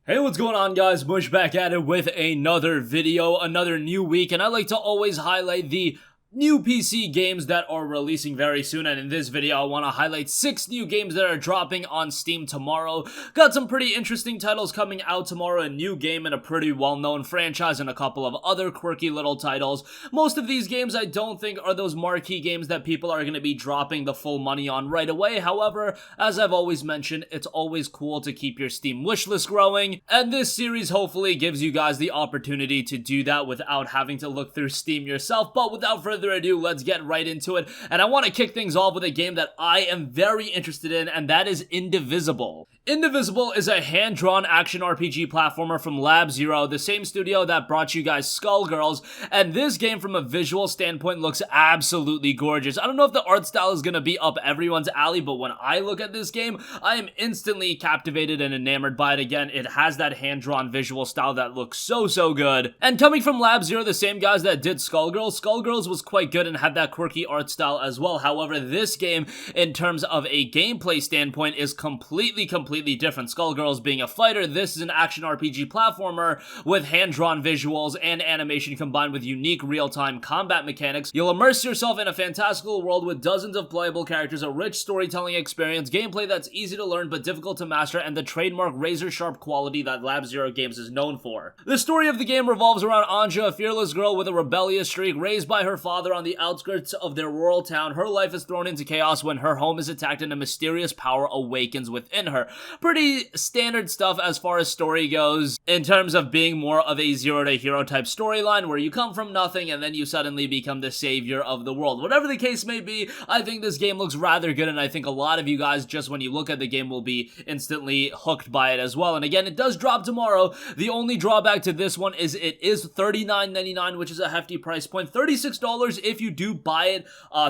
Hey, what's going on, guys? Mush back at it with another video, another new week, and I like to always highlight the new PC games that are releasing very soon. And in this video I want to highlight 6 new games that are dropping on Steam tomorrow. Got some pretty interesting titles coming out tomorrow, a new game in a pretty well-known franchise and a couple of other quirky little titles. Most of these games I don't think are those marquee games that people are going to be dropping the full money on right away. However, as I've always mentioned, it's always cool to keep your Steam wishlist growing, and this series hopefully gives you guys the opportunity to do that without having to look through Steam yourself. But without further ado, let's get right into it. And I want to kick things off with a game that I am very interested in, and that is Indivisible. Indivisible is a hand-drawn action RPG platformer from Lab Zero, the same studio that brought you guys Skullgirls, and this game from a visual standpoint looks absolutely gorgeous. I don't know if the art style is going to be up everyone's alley, but when I look at this game, I am instantly captivated and enamored by it. Again, it has that hand-drawn visual style that looks so good. And coming from Lab Zero, the same guys that did Skullgirls, Skullgirls was quite good and had that quirky art style as well. However, this game, in terms of a gameplay standpoint, is completely different. Skullgirls being a fighter, this is an action RPG platformer with hand-drawn visuals and animation combined with unique real-time combat mechanics. You'll immerse yourself in a fantastical world with dozens of playable characters, a rich storytelling experience, gameplay that's easy to learn but difficult to master, and the trademark razor-sharp quality that Lab Zero Games is known for. The story of the game revolves around Anja, a fearless girl with a rebellious streak. Raised by her father on the outskirts of their rural town, her life is thrown into chaos when her home is attacked and a mysterious power awakens within her. Pretty standard stuff as far as story goes, in terms of being more of a zero to hero type storyline where you come from nothing and then you suddenly become the savior of the world. Whatever the case may be, I think this game looks rather good, and I think a lot of you guys, just when you look at the game, will be instantly hooked by it as well. And again, it does drop tomorrow. The only drawback to this one is it is $39.99, which is a hefty price point. $36 if you do buy it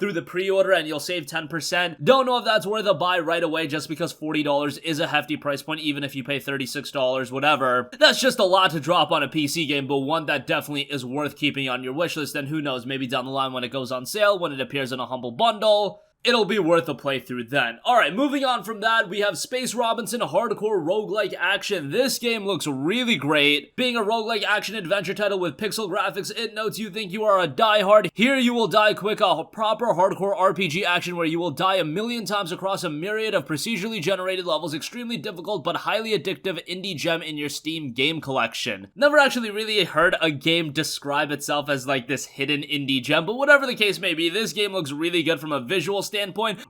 through the pre-order, and you'll save 10%. Don't know if that's worth a buy right away, just because $40 is a hefty price point, even if you pay $36, whatever. That's just a lot to drop on a PC game, but one that definitely is worth keeping on your wishlist. And who knows, maybe down the line when it goes on sale, when it appears in a humble bundle, it'll be worth a playthrough then. Alright, moving on from that, we have Space Robinson Hardcore Roguelike Action. This game looks really great. Being a roguelike action adventure title with pixel graphics, it notes you think you are a diehard. Here you will die quick, a proper hardcore RPG action where you will die a million times across a myriad of procedurally generated levels. Extremely difficult but highly addictive indie gem in your Steam game collection. Never actually really heard a game describe itself as like this hidden indie gem, but whatever the case may be, this game looks really good from a visual standpoint.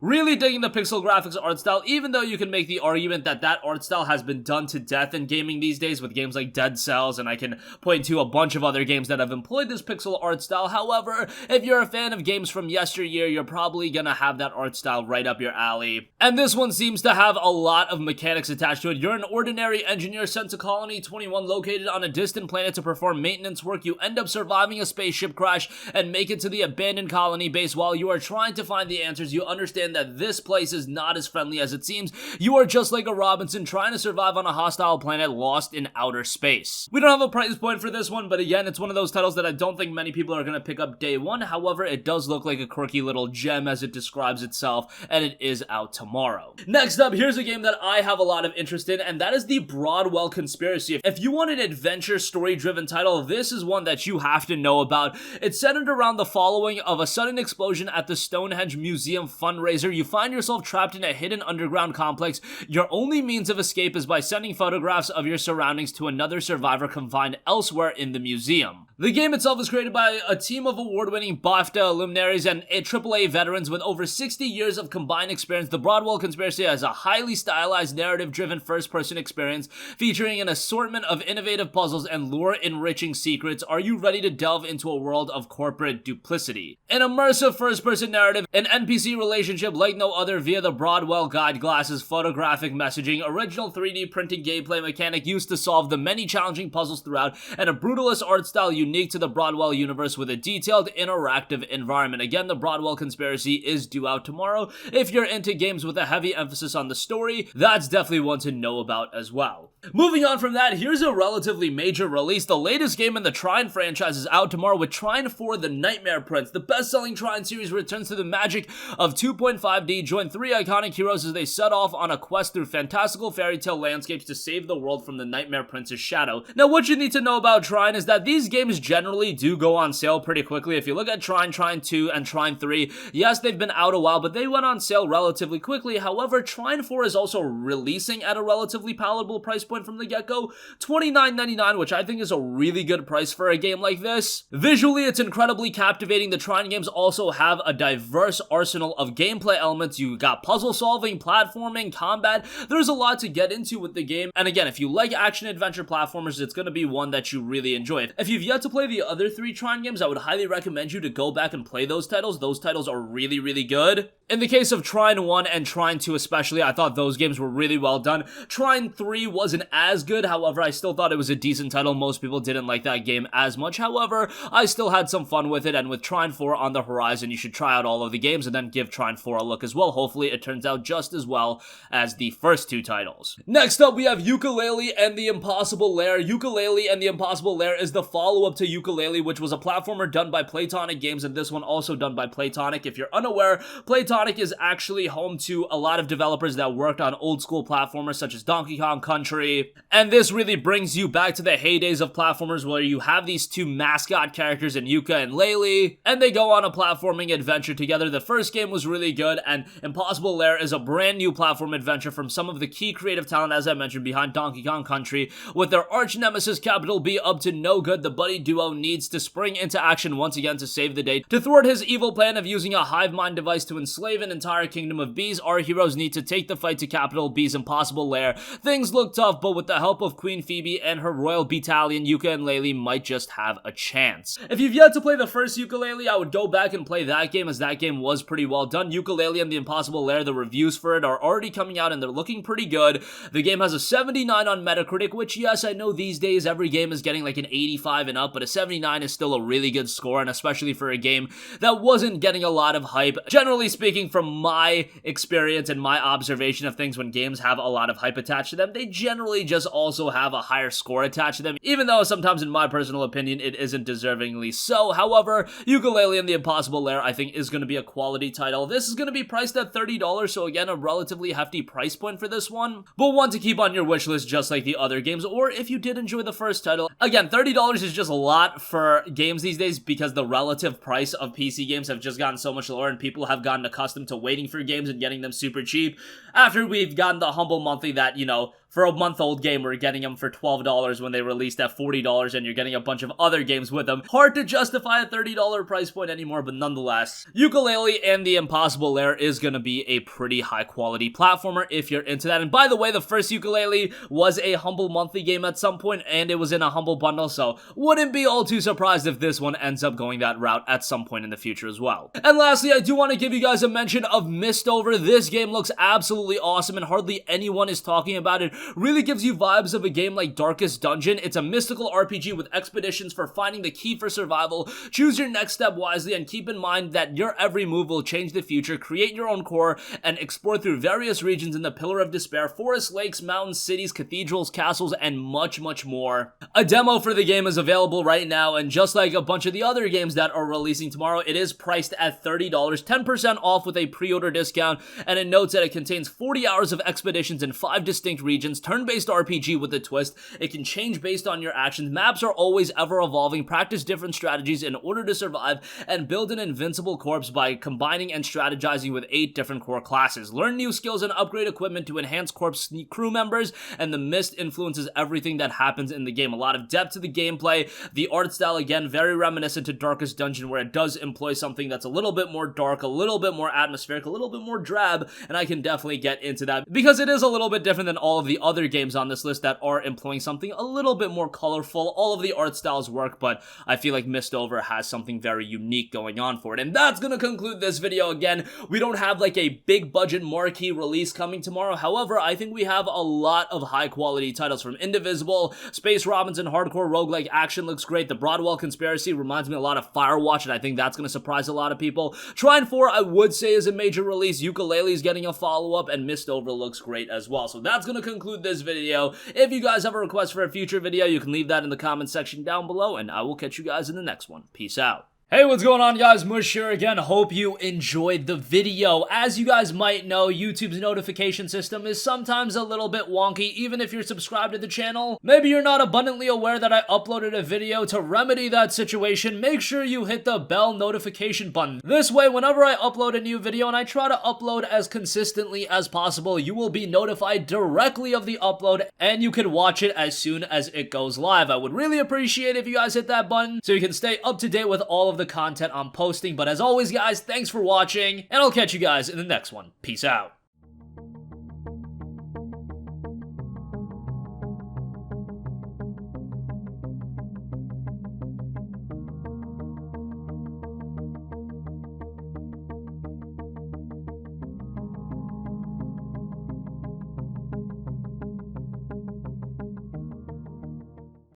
Really digging the pixel graphics art style, even though you can make the argument that that art style has been done to death in gaming these days with games like Dead Cells, and I can point to a bunch of other games that have employed this pixel art style. However, if you're a fan of games from yesteryear, you're probably gonna have that art style right up your alley. And this one seems to have a lot of mechanics attached to it. You're an ordinary engineer sent to Colony 21 located on a distant planet to perform maintenance work. You end up surviving a spaceship crash and make it to the abandoned colony base. While you are trying to find the answers, you understand that this place is not as friendly as it seems. You are just like a Robinson trying to survive on a hostile planet lost in outer space. We don't have a price point for this one, but again, it's one of those titles that I don't think many people are going to pick up day one. However, it does look like a quirky little gem as it describes itself, and it is out tomorrow. Next up, here's a game that I have a lot of interest in, and that is the Broadwell Conspiracy. If you want an adventure story-driven title, this is one that you have to know about. It's centered around the following of a sudden explosion at the Stonehenge Museum fundraiser. You find yourself trapped in a hidden underground complex. Your only means of escape is by sending photographs of your surroundings to another survivor confined elsewhere in the museum. The game itself is created by a team of award-winning BAFTA luminaries and AAA veterans with over 60 years of combined experience. The Broadwell Conspiracy has a highly stylized, narrative-driven first-person experience featuring an assortment of innovative puzzles and lore-enriching secrets. Are you ready to delve into a world of corporate duplicity? An immersive first-person narrative, an NPC relationship like no other via the Broadwell guide glasses, photographic messaging, original 3D printing gameplay mechanic used to solve the many challenging puzzles throughout, and a brutalist art style unique to the Broadwell universe with a detailed interactive environment. Again, the Broadwell Conspiracy is due out tomorrow. If you're into games with a heavy emphasis on the story, that's definitely one to know about as well. Moving on from that, here's a relatively major release. The latest game in the Trine franchise is out tomorrow with Trine 4 The Nightmare Prince. The best-selling Trine series returns to the magic of 2.5D. Join 3 iconic heroes as they set off on a quest through fantastical fairy tale landscapes to save the world from the Nightmare Prince's shadow. Now, what you need to know about Trine is that these games generally do go on sale pretty quickly. If you look at Trine, Trine 2, and Trine 3, yes, they've been out a while, but they went on sale relatively quickly. However, Trine 4 is also releasing at a relatively palatable price point from the get-go, $29.99, which I think is a really good price for a game like this. Visually, it's incredibly captivating. The Trine games also have a diverse arsenal of gameplay elements. You got puzzle solving, platforming, combat. There's a lot to get into with the game, and again, if you like action-adventure platformers, it's going to be one that you really enjoy. If you've yet to play the other 3 Trine games, I would highly recommend you to go back and play those titles. Those titles are really, really good. In the case of Trine 1 and Trine 2 especially, I thought those games were really well done. Trine 3 wasn't as good, however, I still thought it was a decent title. Most people didn't like that game as much, however, I still had some fun with it, and with Trine 4 on the horizon, you should try out all of the games and then give Trine 4 a look as well. Hopefully, it turns out just as well as the first 2 titles. Next up, we have Ukulele and The Impossible Lair. Ukulele and The Impossible Lair is the follow-up to Ukulele, which was a platformer done by Playtonic Games, and this one also done by Playtonic. If you're unaware, Playtonic is actually home to a lot of developers that worked on old-school platformers such as Donkey Kong Country, and this really brings you back to the heydays of platformers where you have these 2 mascot characters in Yuka and Laylee, and they go on a platforming adventure together. The first game was really good, and Impossible Lair is a brand new platform adventure from some of the key creative talent, as I mentioned, behind Donkey Kong Country. With their arch nemesis capital B up to no good, the buddy duo needs to spring into action once again to save the day. To thwart his evil plan of using a hive mind device to enslave an entire kingdom of bees, our heroes need to take the fight to capital B's Impossible Lair. Things look tough, but with the help of Queen Phoebe and her royal battalion, Yuka and Laylee might just have a chance. If you've yet to play the first Ukulele, I would go back and play that game, as that game was pretty well done. Ukulele and The Impossible Lair, the reviews for it are already coming out and they're looking pretty good. The game has a 79 on Metacritic, which, yes, I know these days every game is getting like an 85 and up, but a 79 is still a really good score, and especially for a game that wasn't getting a lot of hype. Generally speaking, from my experience and my observation of things, when games have a lot of hype attached to them, they generally just also have a higher score attached to them, even though sometimes, in my personal opinion, it isn't deservingly so. However, Ukulele and The Impossible Lair, I think, is going to be a quality title. This is going to be priced at $30, so again, a relatively hefty price point for this one, but one to keep on your wish list just like the other games, or if you did enjoy the first title. Again, $30 is just a lot for games these days because the relative price of PC games have just gotten so much lower, and people have gotten accustomed to waiting for games and getting them super cheap. After we've gotten the humble monthly that, you know, for a month-old game, we're getting them for $12 when they released at $40, and you're getting a bunch of other games with them. Hard to justify a $30 price point anymore, but nonetheless, Ukulele and The Impossible Lair is going to be a pretty high-quality platformer if you're into that. And by the way, the first Ukulele was a humble monthly game at some point, and it was in a humble bundle, so wouldn't be all too surprised if this one ends up going that route at some point in the future as well. And lastly, I do want to give you guys a mention of Mistover. This game looks absolutely awesome, and hardly anyone is talking about it. Really gives you vibes of a game like Darkest Dungeon. It's a mystical RPG with expeditions for finding the key for survival. Choose your next step wisely, and keep in mind that your every move will change the future. Create your own core and explore through various regions in the Pillar of Despair, forests, lakes, mountains, cities, cathedrals, castles, and much, much more. A demo for the game is available right now, and just like a bunch of the other games that are releasing tomorrow, it is priced at $30, 10% off with a pre-order discount, and it notes that it contains 40 hours of expeditions in 5 distinct regions. Turn-based RPG with a twist. It can change based on your actions. Maps are always ever-evolving. Practice different strategies in order to survive, and build an invincible corpse by combining and strategizing with 8 different core classes. Learn new skills and upgrade equipment to enhance corpse crew members, and the mist influences everything that happens in the game. A lot of depth to the gameplay. The art style, again, very reminiscent to Darkest Dungeon, where it does employ something that's a little bit more dark, a little bit more atmospheric, a little bit more drab, and I can definitely get into that because it is a little bit different than all of the other games on this list that are employing something a little bit more colorful. All of the art styles work, but I feel like Mistover has something very unique going on for it. And that's gonna conclude this video. Again, we don't have like a big budget marquee release coming tomorrow. However, I think we have a lot of high quality titles from Indivisible, Space Robinson, hardcore roguelike action looks great. The Broadwell Conspiracy reminds me a lot of Firewatch, and I think that's gonna surprise a lot of people. Trine 4, I would say, is a major release. Ukulele is getting a follow-up, and Mistover looks great as well. So that's gonna conclude conclude this video. If you guys have a request for a future video, you can leave that in the comment section down below, and I will catch you guys in the next one. Peace out. Hey, what's going on, guys? Mush here again. Hope you enjoyed the video. As you guys might know, YouTube's notification system is sometimes a little bit wonky, even if you're subscribed to the channel. Maybe you're not abundantly aware that I uploaded a video. To remedy that situation, make sure you hit the bell notification button. This way, whenever I upload a new video, and I try to upload as consistently as possible, you will be notified directly of the upload, and you can watch it as soon as it goes live. I would really appreciate if you guys hit that button so you can stay up to date with all of the content I'm posting. But as always, guys, thanks for watching, and I'll catch you guys in the next one. Peace out.